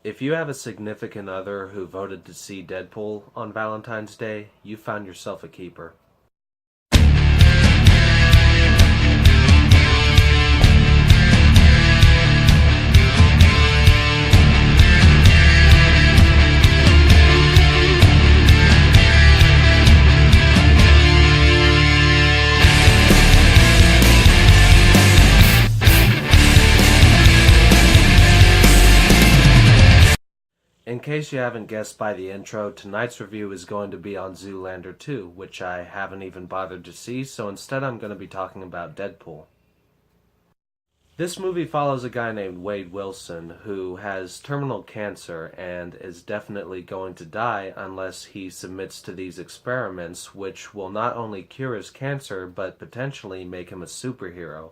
If you have a significant other who voted to see Deadpool on Valentine's Day, you found yourself a keeper. In case you haven't guessed by the intro, tonight's review is going to be on Zoolander 2, which I haven't even bothered to see, so instead I'm going to be talking about Deadpool. This movie follows a guy named Wade Wilson who has terminal cancer and is definitely going to die unless he submits to these experiments, which will not only cure his cancer but potentially make him a superhero.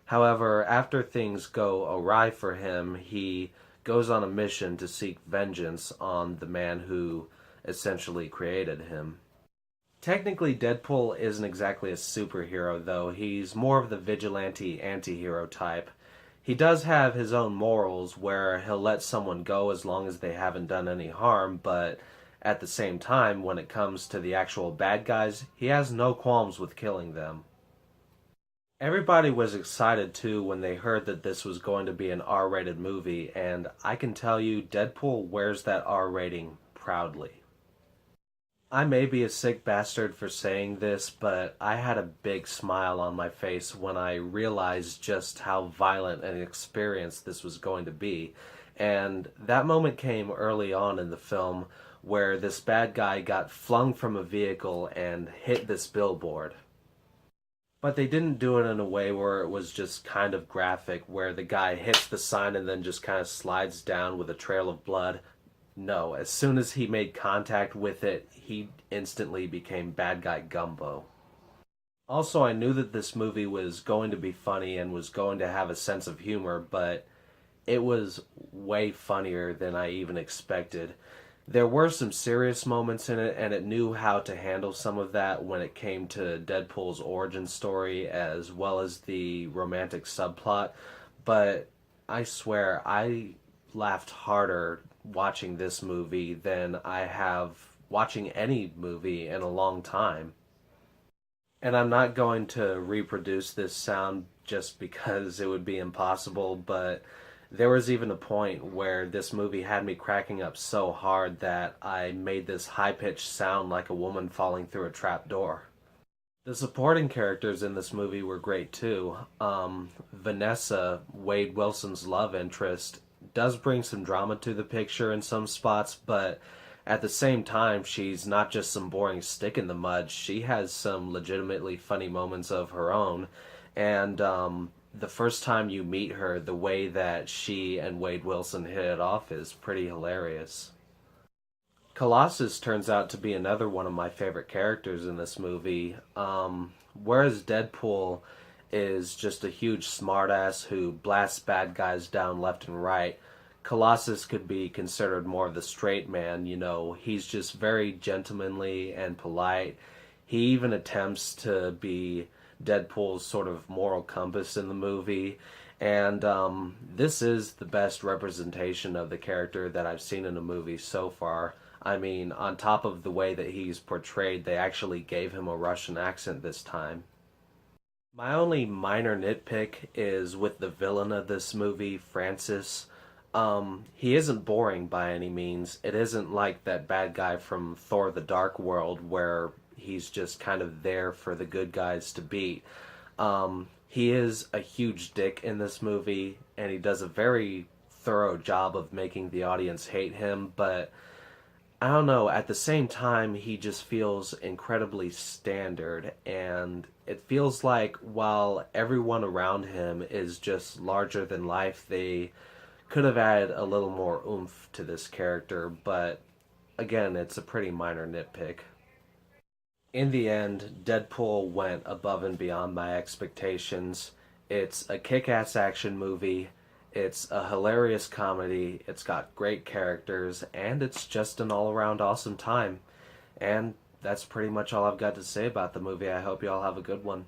However, after things go awry for him, he goes on a mission to seek vengeance on the man who essentially created him. Technically, Deadpool isn't exactly a superhero, though. He's more of the vigilante anti-hero type. He does have his own morals, where he'll let someone go as long as they haven't done any harm, but at the same time, when it comes to the actual bad guys, he has no qualms with killing them. Everybody was excited too when they heard that this was going to be an R-rated movie, and I can tell you, Deadpool wears that R rating proudly. I may be a sick bastard for saying this, but I had a big smile on my face when I realized just how violent an experience this was going to be. And that moment came early on in the film where this bad guy got flung from a vehicle and hit this billboard. But they didn't do it in a way where it was just kind of graphic, where the guy hits the sign and then just kind of slides down with a trail of blood. No, as soon as he made contact with it, he instantly became bad guy gumbo. Also, I knew that this movie was going to be funny and was going to have a sense of humor, but it was way funnier than I even expected. There were some serious moments in it, and it knew how to handle some of that when it came to Deadpool's origin story as well as the romantic subplot. But I swear, I laughed harder watching this movie than I have watching any movie in a long time. And I'm not going to reproduce this sound just because it would be impossible, but there was even a point where this movie had me cracking up so hard that I made this high-pitched sound like a woman falling through a trap door. The supporting characters in this movie were great too. Vanessa, Wade Wilson's love interest, does bring some drama to the picture in some spots, but at the same time, she's not just some boring stick in the mud. She has some legitimately funny moments of her own, and the first time you meet her, the way that she and Wade Wilson hit it off is pretty hilarious. Colossus turns out to be another one of my favorite characters in this movie. Whereas Deadpool is just a huge smartass who blasts bad guys down left and right, Colossus could be considered more of the straight man. He's just very gentlemanly and polite. He even attempts to be Deadpool's sort of moral compass in the movie. And this is the best representation of the character that I've seen in a movie so far. I mean, on top of the way that he's portrayed, they actually gave him a Russian accent this time. My only minor nitpick is with the villain of this movie, Francis. He isn't boring by any means. It isn't like that bad guy from Thor the Dark World where he's just kind of there for the good guys to beat. He is a huge dick in this movie, and he does a very thorough job of making the audience hate him, but I don't know, at the same time, he just feels incredibly standard, and it feels like while everyone around him is just larger than life, they could have added a little more oomph to this character, but again, it's a pretty minor nitpick. In the end, Deadpool went above and beyond my expectations. It's a kick-ass action movie. It's a hilarious comedy. It's got great characters, and it's just an all-around awesome time. And that's pretty much all I've got to say about the movie. I hope you all have a good one.